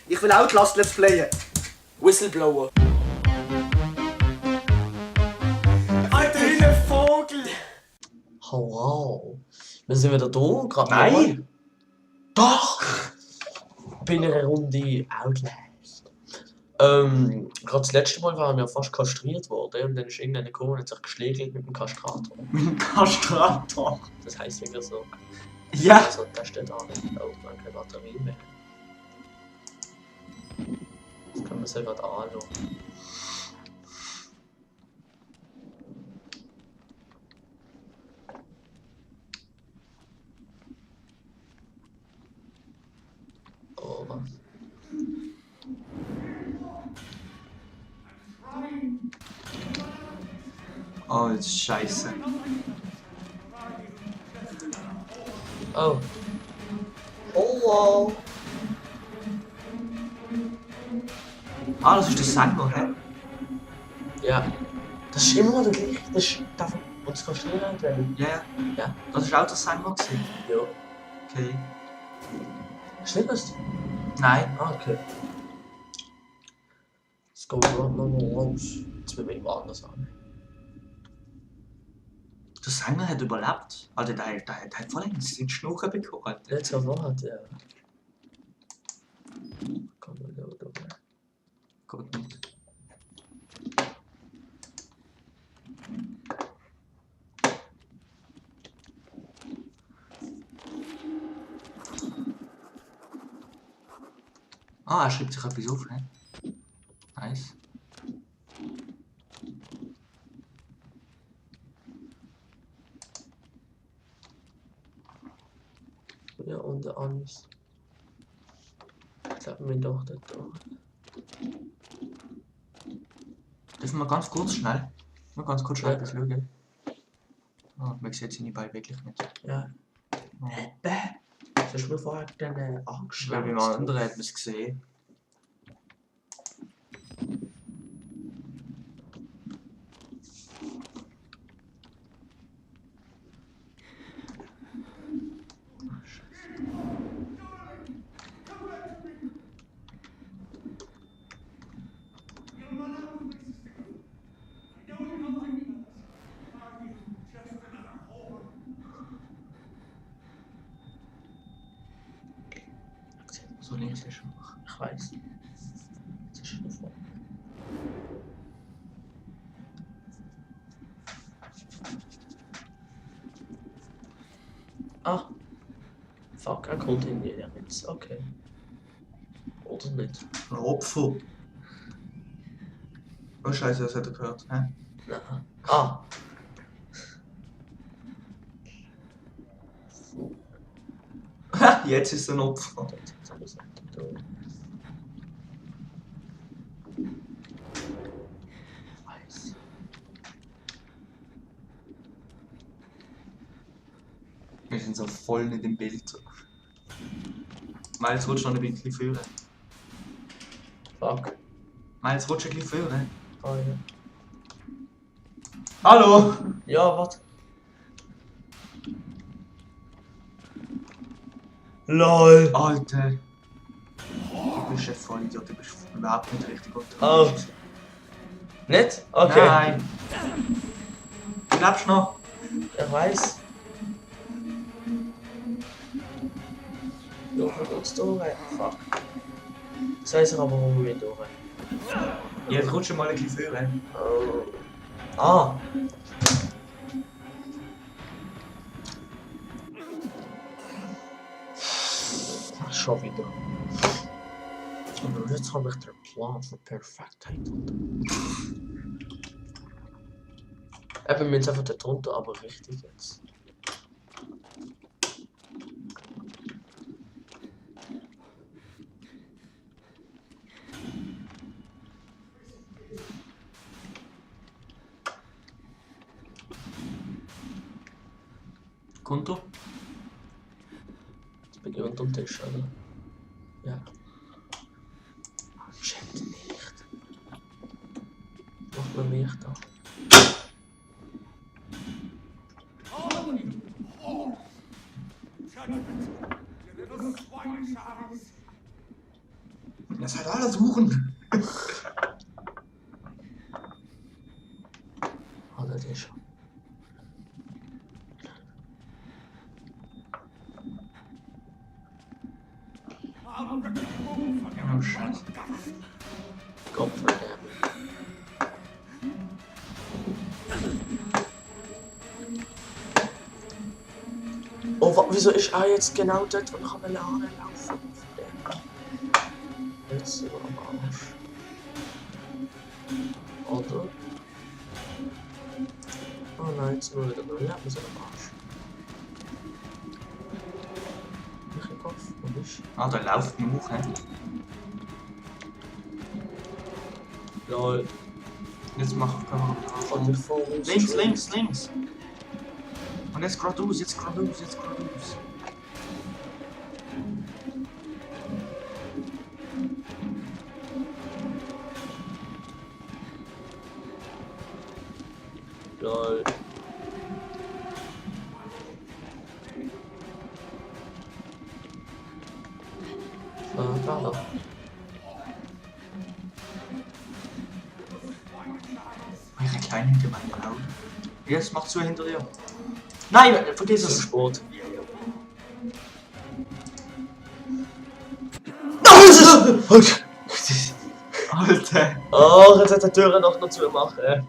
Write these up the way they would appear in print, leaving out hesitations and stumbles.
Ich will Outlast Let's Playen. Whistleblower. Alter, wie ein Vogel! Hallo. Wir sind wieder da. Gerade Nein! Doch! Bei einer Runde Outlast. Gerade das letzte Mal waren wir fast kastriert worden und dann ist irgendeiner gekommen und hat sich geschlägelt mit dem Kastrator. Mit dem Kastrator? Das heisst wirklich so. Ja! Also, das steht da nicht. Oh, man keine Batterie mehr. Das können wir sich gerade anschauen. Oh, was? Oh, das ist scheiße. Oh. Hallo. Ah, das ist der Sänger, hä? Ja. Das ist immer noch der gleiche. Das ist der von uns kastriert werden. Ja, Ja. das war auch der Sänger gewesen. Ja. Okay. Stimmt das? Nein. Ah, okay. Jetzt gehen wir gerade nochmal raus. Jetzt müssen wir irgendwo anders an. Der Sänger hat überlebt. Also der hat vor allem den Schnuchen bekommen. Jetzt auf was? Ja. Komm mal da oben. Geht nicht. Ah, er schreibt sich etwas auf, ne? Nice. Ja, und der Anis. Jetzt haben wir doch da. Dürfen wir ganz kurz schnell? Nur ganz kurz schnell Ja. etwas schauen. Oh, man sieht seine Beine wirklich nicht. Ja. Oh. Das ist mir vorher dann Weil angeschlagen. beim anderen hat man es gesehen. So links ist schon. Ich weiß. Das ist schon vor. Ah. Fuck, er kommt in die jetzt. Okay. Oder nicht? Ein Opfer. Oh Scheiße, das hat er gehört. Hä? Nein. Ah. Jetzt ist er ein Opfer. Jetzt haben wir es nicht da. Weiß. Wir sind so voll nicht im Bild. Miles rutscht noch ein bisschen führen. Fuck. Miles rutscht ein bisschen führen. Ah ja. Hallo! Ja, warte. LOL! Alter! Du bist ein Vollidiot, du bist überhaupt nicht richtig Oh. unterwegs. Nicht? Okay. Nein! Du lebst noch! Ich weiß. Du kommst durch. Fuck. Das weiß ich aber, wo wir durch. Jetzt rutscht mal ein bisschen führen. Oh. Ah. Schon wieder. Und jetzt habe ich den Plan für Perfektheit. Eben, wir müssen einfach da drunter, aber richtig jetzt. Konto? Jetzt bin ich unter dem Tisch, oder? Ja. Shit, nicht. Mach mal mich da. Ihr seid alle suchen. Ah, das ist schon. Oh, Scheiße. Gott verdammt. Oh, wieso ist er jetzt genau dort, wo ich am Laden laufen? Jetzt sind wir am Arsch. Oder? Oh nein, jetzt sind wir wieder neu. Ja, wir sind am Arsch. Ich im Kopf, wo bist du? Ah, da läuft noch, hä? Lol. Jetzt mach ich Kamera. Kann ich vor uns Links, schwimmen? links, links. Und jetzt geradeaus, jetzt geradeaus, jetzt geradeaus. Lol. Da doch. Welche kleine hinter meinem Auge. Jetzt mach zu hinter dir. Nein, vergiss Das ist es. Sport. Alter. Oh, jetzt hat die Tür noch zu machen.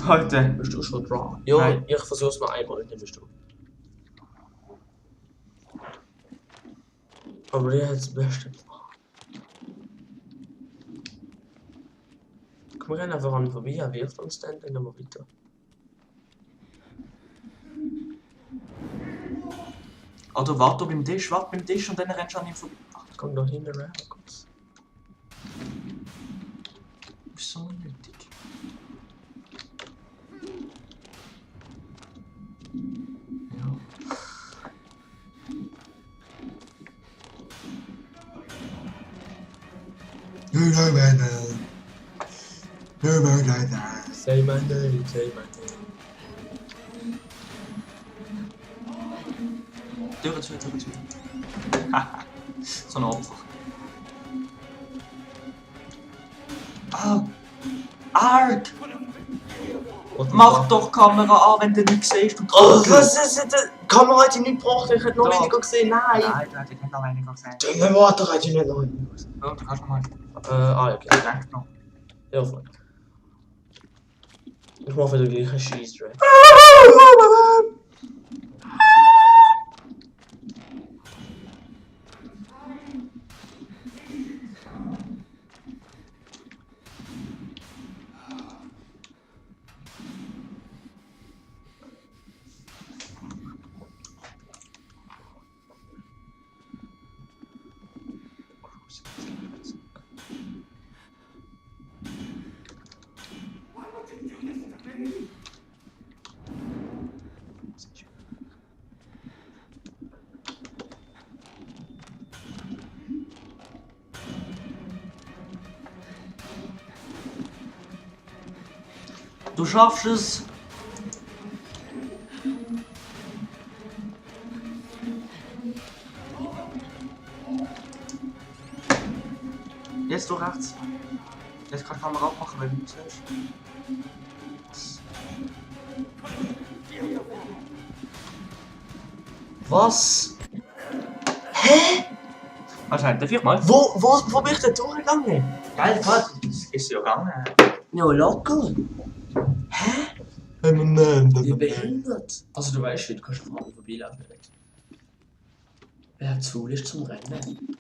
Alter. Bist du schon dran? Ja, Nein. ich versuch's mal einmal, dann bist du. Aber der hat das Beste gemacht. Komm, wir rennen einfach an ihm vorbei, er wirft uns dann gehen wir weiter. Oder warte beim Tisch und dann rennst du an ihm vorbei. Ach, Komm doch hinten rein, kurz. das ist so unnötig. Ja. Say my name, say my name. Tür zu. Haha. So ein Opfer. Ah! Arg! Mach doch Kamera an, wenn du nichts siehst. Und Oh, was ist denn? Die Kamera hat ihn nicht gebracht, ich hätte noch Doch. weniger gesehen, nein! Nein, du hättest noch weniger gesehen. Dünne Water hat ihn nicht noch. Ja, du kannst noch mal. Okay. Direkt noch. Ja, voll. Ich mach wieder gleich einen Scheiss-Track. Du schaffst es. Jetzt du rechts. Jetzt kann die Kamera abmachen, wenn du nichts hörst. Was? Hä? Wahrscheinlich, darf ich mal? Wo bin ich denn durchgegangen? Geil, Gott, das ist ja gegangen. Ja, locker. Hä? Wie behindert? Also du weißt, wie du kannst auf anderen vorbeilaufen. Wer zu faul ist zum Rennen?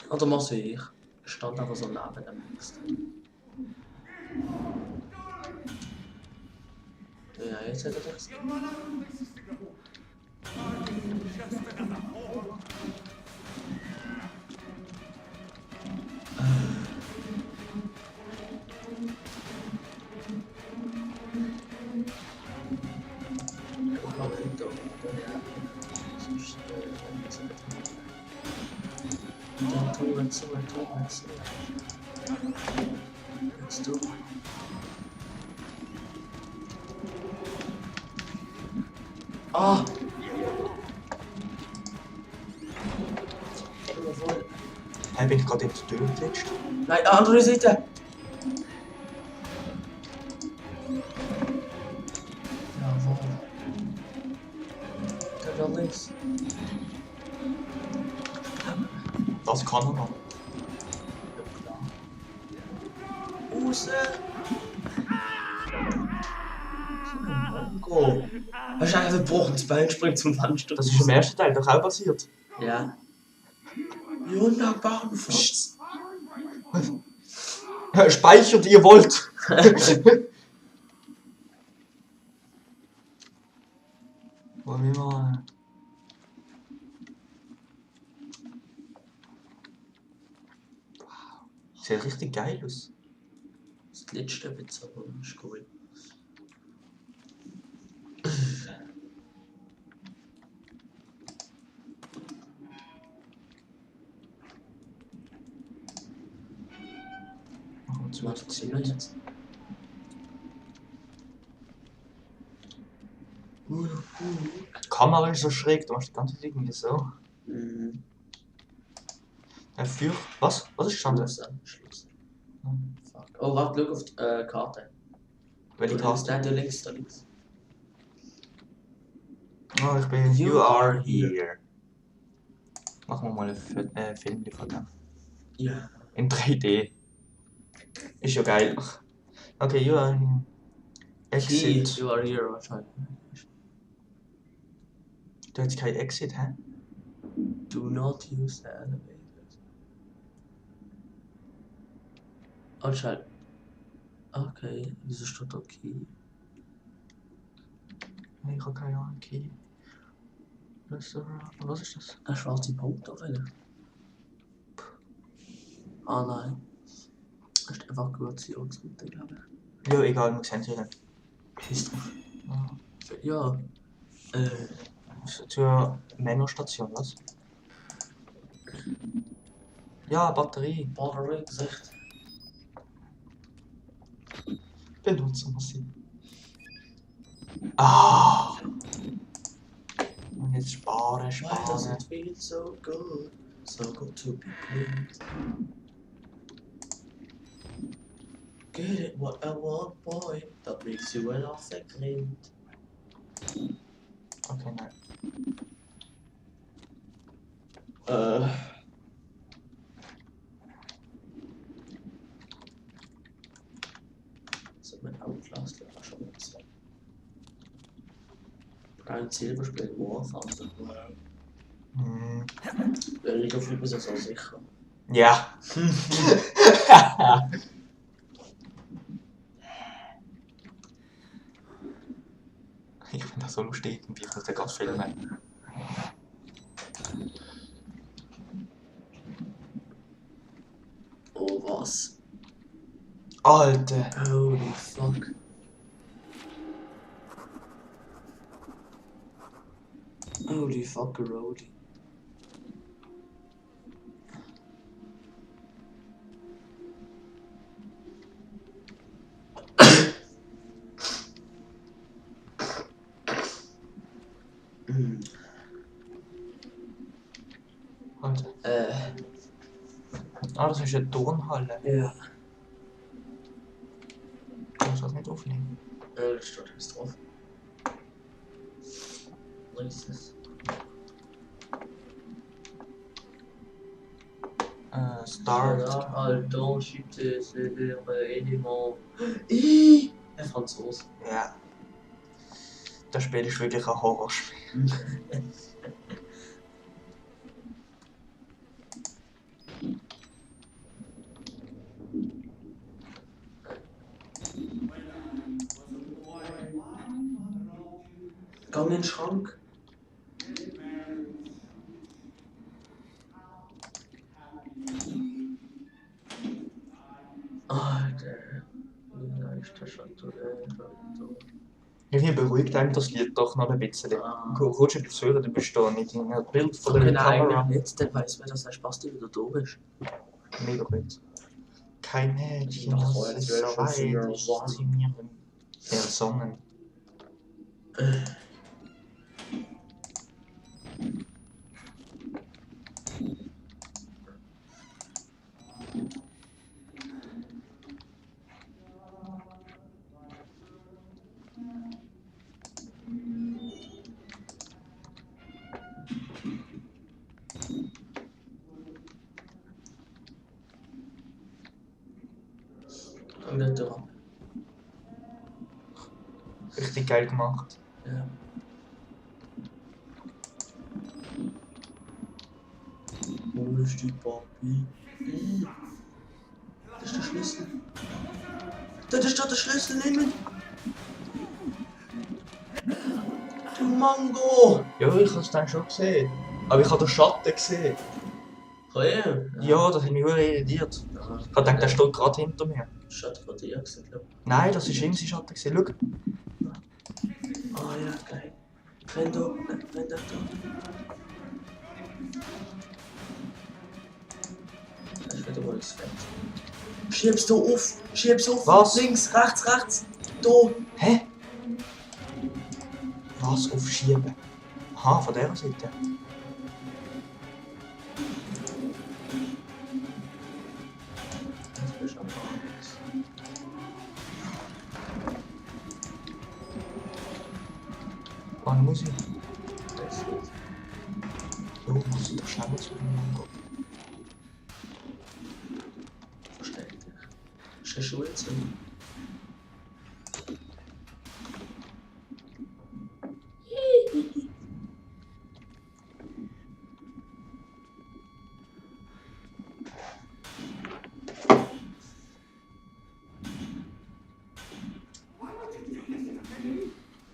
Oder machst du wie ich? Ich stand einfach so neben dem Text. Ja, jetzt hat er das. Let's do it. Ah! bin ich gerade in der Tür geglitscht? Nein, andere Seite! Jawohl. Der will nichts. Das kann er noch. Raus! Go! Hast du einfach gebrochenes Bein, springt zum Fenster. Das ist im ersten Teil doch auch passiert. Ja. Wunderbaren Furz. Speichert, ihr wollt! Wollen wir mal. Sieht richtig geil aus. Das letzte Witz, aber ist cool. Machen wir Was zu. passiert jetzt? Die Kamera ist so schräg, du machst die ganze Zeit irgendwie so. Mhm. Für. Was? Was ist gestanden? Schluss. Fuck. Oh, warte, schau auf die Karte. Welche Karte? Da links, da links. Oh, ich bin. You You are are here. here. Machen wir mal ein Film von dem. Ja. In 3D. Ist ja geil. Okay, you are here. Key, Exit. you are here wahrscheinlich. Du hast kein Exit, hä? Do not use the elevators. Anscheinend. Okay, wieso steht da Key? Ich habe keine Ahnung. Key. Was ist das? Ein schwarzer Punkt auf jeden. Ah nein. Das ist Evakuationsroute, glaube ich. Ja, egal, wir sehen sie dann. Ist drauf. Ja. Ja. Zur Menostation, was? Ja, Batterie. Batteriegesicht. Benutzen wir sie. Ah! Und jetzt sparen, Why does sparen. it feel so good? So good to be cleaned. Get it what I want, boy. That makes you well off the cleaned. Okay, nein. So mein Outlast war schon mal so. Ein Silberspiel Warfast. Hm. Ich fühle mich so sicher. Ja. Ich finde das so lustig, wie ich muss den ganz filmen. Oh was? Alter! Holy fuck. Holy fuckeroni. Alter. Ah, das ist eine Turnhalle. Ja. Ich muss das nicht aufnehmen. Das steht jetzt drauf. Nächstes. Start. Alter, shit, c'est der Element. Ein Franzose. Ja. Das Spiel ist wirklich ein Horrorspiel. Geh in den Schrank. Alter. Ja, ist das schon so. Irgendwie beruhigt einem das Lied doch noch ein bisschen. Kommst du etwas hören, dann bist du da nicht in einem Bild von der Kamera. Eigentlich nicht, dann weiss man, dass der Spasti wieder da ist. Mega gut. Kein Mädchen, Ach, das vorher ist wäre so schon weit, früher ich warm. zieh mir ersonnen. Richtig geil gemacht. Ja. Wo ist die Papi? Das ist der Schlüssel. Das ist doch der Schlüssel, nehmen! Du Mango! Ja, ich habe es dann schon gesehen. Aber ich habe den Schatten gesehen. Ja, das hat mich sehr irritiert. Ich habe gedacht, der steht gerade hinter mir. Schatten von dir gesehen, glaube ich. Nein, das ist irgendwie Schatten gewesen. Schau. Ah ja, geil. Renn da, renn da. Das ist wieder mal das Fett. Schieb's da auf! Schieb's auf! Was? Links, rechts! Da! Hä? Was? Aufschieben? Aha, von der Seite. Das ist am Bahnhof. Wann muss ich? Das ist Jo, muss ich doch schnell zu mir. versteck dich. Das ist eine Schulzimmer.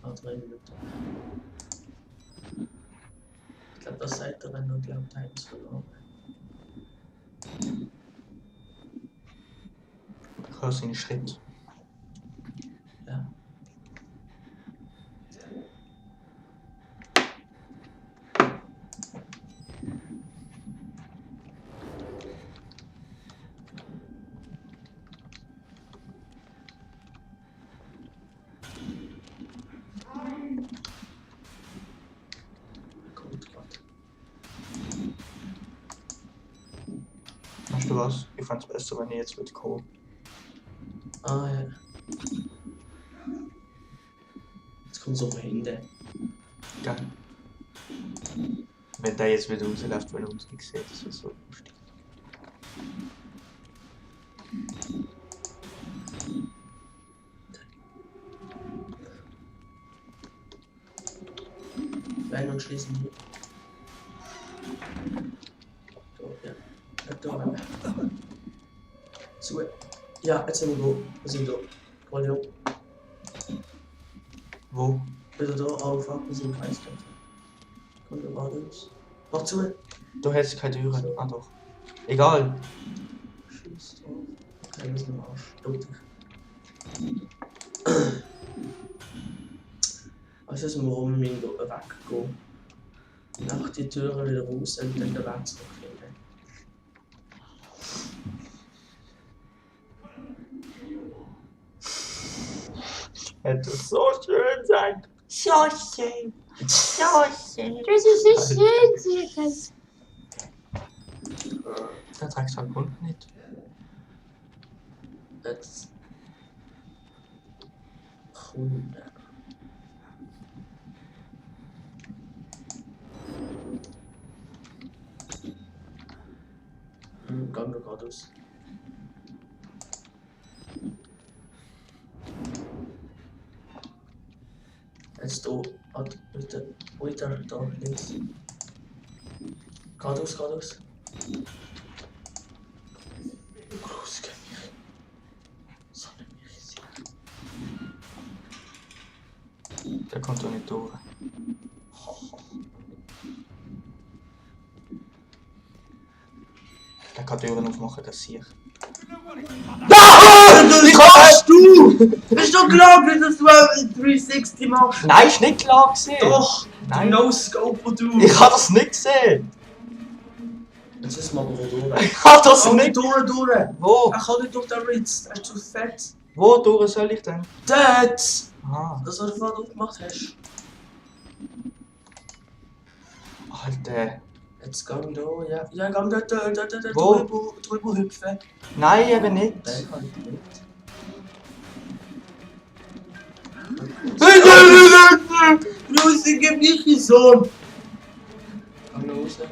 Ah, 3 Minuten. Ich glaube, das seid ihr, wenn ihr glaubt, eins verloren. Ich höre seine Schritte. Ja. Kommt gerade. Weißt du was? Ich fände es besser, wenn ich jetzt würde kommen. Ah ja. Jetzt kommt so von hinten. Geil. Wenn der jetzt wieder rausläuft, weil er uns nicht sieht, das ist so lustig. Rein und schließen hier. Da, ja. Da. Zu. Ja, jetzt sind wir da. Wir sind da. Voll ja. Wo? Wieder da auf, ab, wir sind im Kreis. Kommt da raus. Mach zu. Du hättest keine Türe. So. Ah doch. Egal. Schieß drauf. Okay, wir sind im Arsch. Duck dich. Also müssen wir rum weggehen. Nach die Türen wieder raus und dann den Weg zurückfinden. Hätte so schön sein. So schön. So schön. Das ist so schön, Circus. Der trägt halt unten nicht. Jetzt. Kunde. Gang nur geradeaus. Jetzt da, bitte, weiter, da, links. Geradeaus. Groß, Gemüse. So eine Mirisi. Der kommt doch nicht durch. Der kann Türen aufmachen, das sehe ich. Wie kannst du? Bist du klar, dass du ein 360 machst? Nein, ist nicht klar gesehen. Doch! Nein. No-Scope, du! Ich habe das nicht gesehen. Jetzt ist mal durch. Ich habe das Oh, nicht. durch! Wo? Er kann nicht durch den Ritz, er ist zu fett. Wo durch soll ich denn? Dort! Aha. Das, was du vorhin gemacht hast. Alter. Jetzt gang da, ja. Ja, gang dort, Wo? drüber hüpfen. Nein, eben nicht. Nein, kann ich nicht. Lustige Michi-Sohn! Gang da raus. Ja,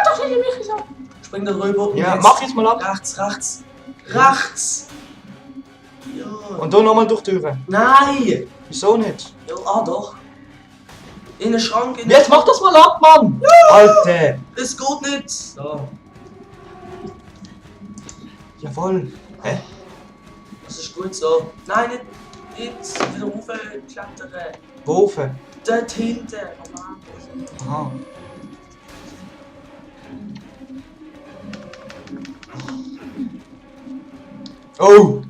doch, hätte mich gesagt. Spring da drüber. Ja, Jetzt. mach jetzt mal ab. Rechts! Ja! Und dann nochmal durch die Tür. Nein! Wieso nicht? Ja, doch. In den Schrank. Jetzt mach das mal ab, Mann! Alter! Es geht nicht! So, Jawohl. Hä? das ist gut so. Nein, nicht jetzt wieder raufklettern. Wo? Dort hinten. Oh Mann. Aha. Oh!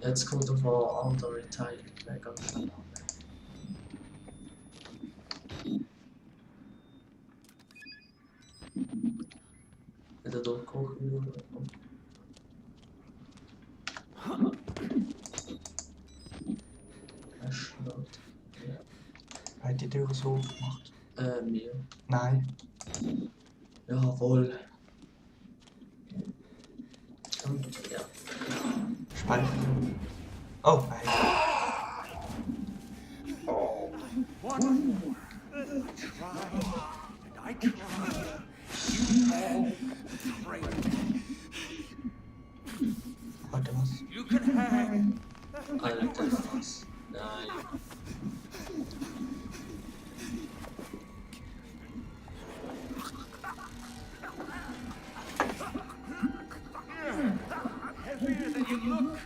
Jetzt kommt auf ein anderer Teil. Ganz schnell. Wieder durchgucken. Wer hat die Tür so aufgemacht? Mir. Nein. Jawohl. Und ja. Speichern. Oh, nein. Warte, was? Alter, was? Nein. Heavier than you look.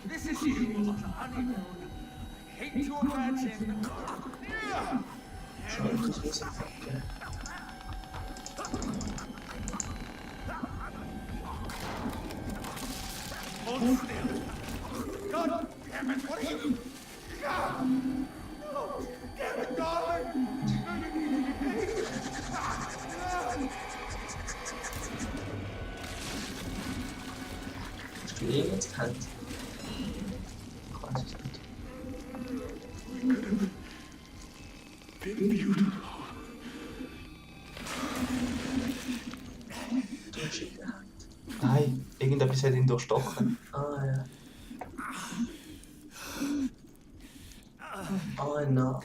This is you on the honeymoon. I hate to imagine. Schau, das ist ein Fuck. Hold still. God damn it, what are you? Oh, damn it, darling. Hast du irgendwas gekannt? Ich weiß es nicht. Du hast ihn gehabt. Nein, irgendetwas hat ihn durchstochen. Ah, ja. Ah, na,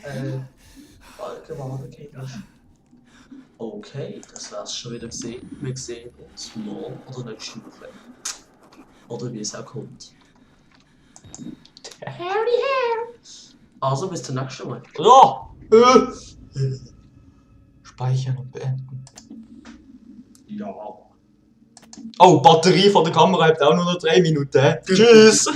Allgemeine. Okay, das war's schon wieder gesehen. Wir sehen uns morgen oder nächste Woche. Oder wie es auch kommt. Howdy, how. Also, bis zum nächsten Mal. Ja! Speichern und beenden. Ja. Oh, Batterie von der Kamera hat auch nur noch 3 Minuten. Tschüss!